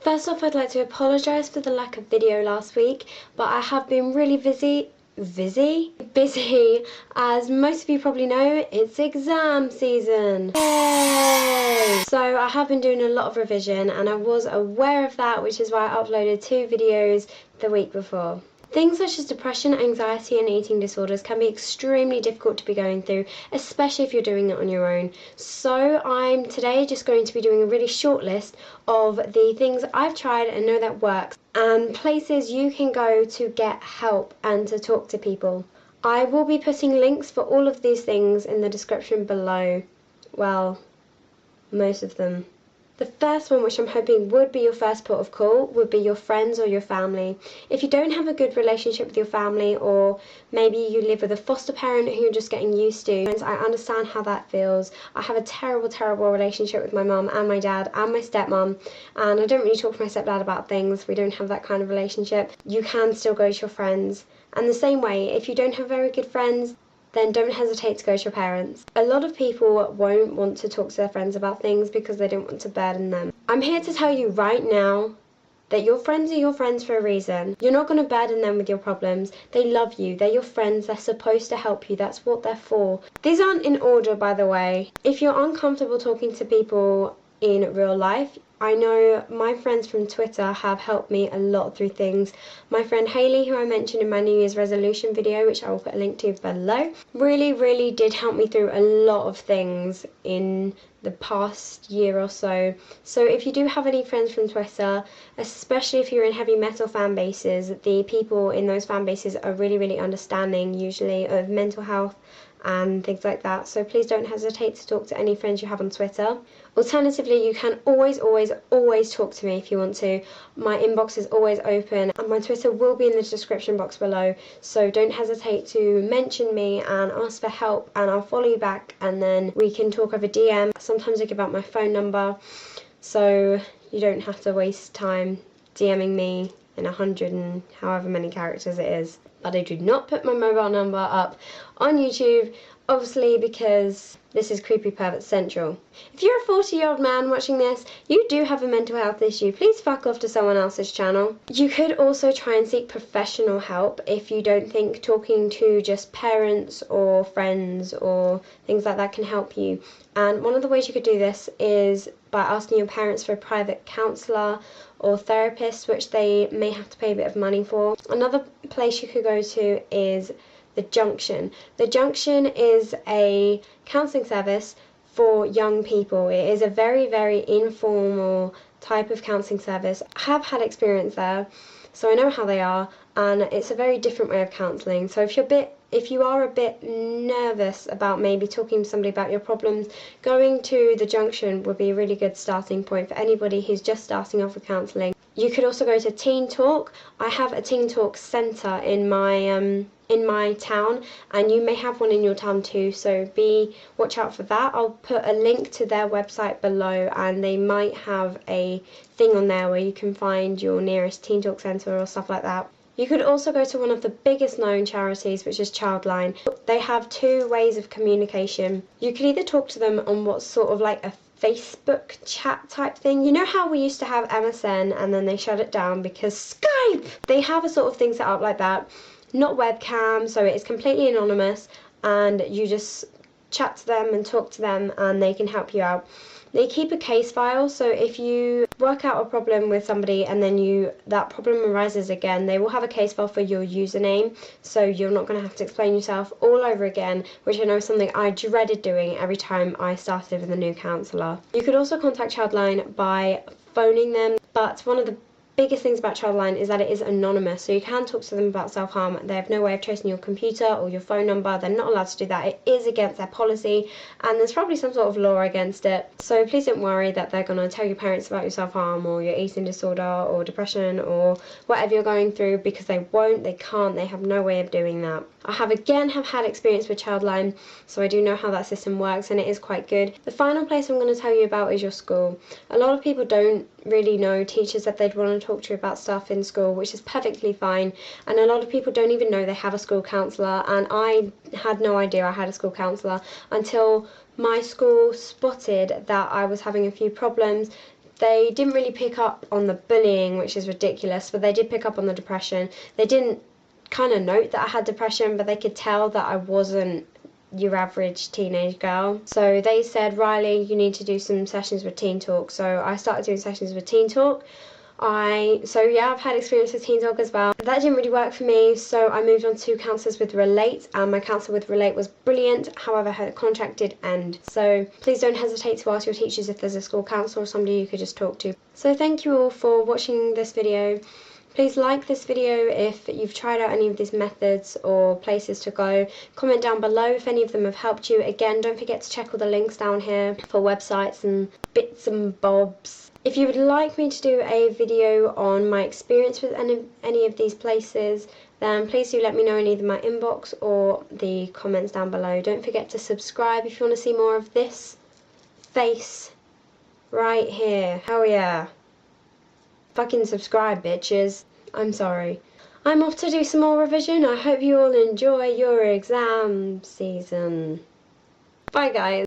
First off, I'd like to apologise for the lack of video last week, but I have been really busy, as most of you probably know, it's exam season. Yay! So I have been doing a lot of revision and I was aware of that, which is why I uploaded 2 videos the week before. Things such as depression, anxiety and eating disorders can be extremely difficult to be going through, especially if you're doing it on your own. So I'm today just going to be doing a really short list of the things I've tried and know that works, and places you can go to get help and to talk to people. I will be putting links for all of these things in the description below. Well, most of them. The first one, which I'm hoping would be your first port of call, would be your friends or your family. If you don't have a good relationship with your family, or maybe you live with a foster parent who you're just getting used to, I understand how that feels. I have a terrible, terrible relationship with my mum and my dad and my stepmom, and I don't really talk to my stepdad about things. We don't have that kind of relationship. You can still go to your friends. And the same way, if you don't have very good friends, then don't hesitate to go to your parents. A lot of people won't want to talk to their friends about things because they don't want to burden them. I'm here to tell you right now that your friends are your friends for a reason. You're not going to burden them with your problems. They love you. They're your friends. They're supposed to help you. That's what they're for. These aren't in order, by the way. If you're uncomfortable talking to people in real life, I know my friends from Twitter have helped me a lot through things. My friend Hayley, who I mentioned in my New Year's resolution video, which I will put a link to below, really did help me through a lot of things in the past year or so. So if you do have any friends from Twitter, especially if you're in heavy metal fan bases, the people in those fan bases are really understanding usually of mental health and things like that, so please don't hesitate to talk to any friends you have on Twitter. Alternatively, you can always talk to me if you want to. My inbox is always open and my Twitter will be in the description box below, so don't hesitate to mention me and ask for help and I'll follow you back, and then we can talk over DM. Sometimes I give out my phone number, so you don't have to waste time DMing me in 100 and however many characters it is. But I do not put my mobile number up on YouTube, obviously, because this is Creepy Pervert Central. If you're a 40-year-old man watching this, you do have a mental health issue, please fuck off to someone else's channel. You could also try and seek professional help if you don't think talking to just parents or friends or things like that can help you. And one of the ways you could do this is by asking your parents for a private counsellor or therapist, which they may have to pay a bit of money for. Another place you could go to is The Junction. The Junction is a counselling service for young people. It is a very informal type of counselling service. I have had experience there, so I know how they are, and it's a very different way of counselling. So if you are a bit nervous about maybe talking to somebody about your problems, going to The Junction would be a really good starting point for anybody who's just starting off with counselling. You could also go to Teen Talk. I have a Teen Talk centre in my town, and you may have one in your town too, so watch out for that. I'll put a link to their website below, and they might have a thing on there where you can find your nearest Teen Talk centre or stuff like that. You could also go to one of the biggest known charities, which is Childline. They have 2 ways of communication. You can either talk to them on what's sort of like a Facebook chat type thing. You know how we used to have MSN and then they shut it down because Skype? They have a sort of thing set up like that. Not webcam, so it's completely anonymous, and you just chat to them and talk to them and they can help you out. They keep a case file, so if you work out a problem with somebody and then that problem arises again, they will have a case file for your username, so you're not going to have to explain yourself all over again, which I know is something I dreaded doing every time I started with a new counsellor. You could also contact Childline by phoning them, but one of the biggest things about Childline is that it is anonymous, so you can talk to them about self-harm. They have no way of tracing your computer or your phone number. They're not allowed to do that. It is against their policy, and there's probably some sort of law against it. So please don't worry that they're going to tell your parents about your self-harm or your eating disorder or depression or whatever you're going through, because they won't, they can't, they have no way of doing that. I have had experience with Childline, so I do know how that system works, and it is quite good. The final place I'm going to tell you about is your school. A lot of people don't really know teachers that they'd want to talk to about stuff in school, which is perfectly fine, and a lot of people don't even know they have a school counsellor, and I had no idea I had a school counsellor until my school spotted that I was having a few problems. they didn't really pick up on the bullying, which is ridiculous, but they did pick up on the depression. They didn't kind of note that I had depression, but they could tell that I wasn't your average teenage girl. So they said, Riley, you need to do some sessions with Teen Talk. So I started doing sessions with Teen Talk. I've had experience with Teen Talk as well. That didn't really work for me, so I moved on to counsellors with Relate, and my counsellor with Relate was brilliant. However, her contract did end. So please don't hesitate to ask your teachers if there's a school counsellor or somebody you could just talk to. So thank you all for watching this video. Please like this video if you've tried out any of these methods or places to go. Comment down below if any of them have helped you. Again, don't forget to check all the links down here for websites and bits and bobs. If you would like me to do a video on my experience with any of these places, then please do let me know in either my inbox or the comments down below. Don't forget to subscribe if you want to see more of this face right here. Hell yeah. Fucking subscribe, bitches. I'm sorry. I'm off to do some more revision. I hope you all enjoy your exam season. Bye, guys.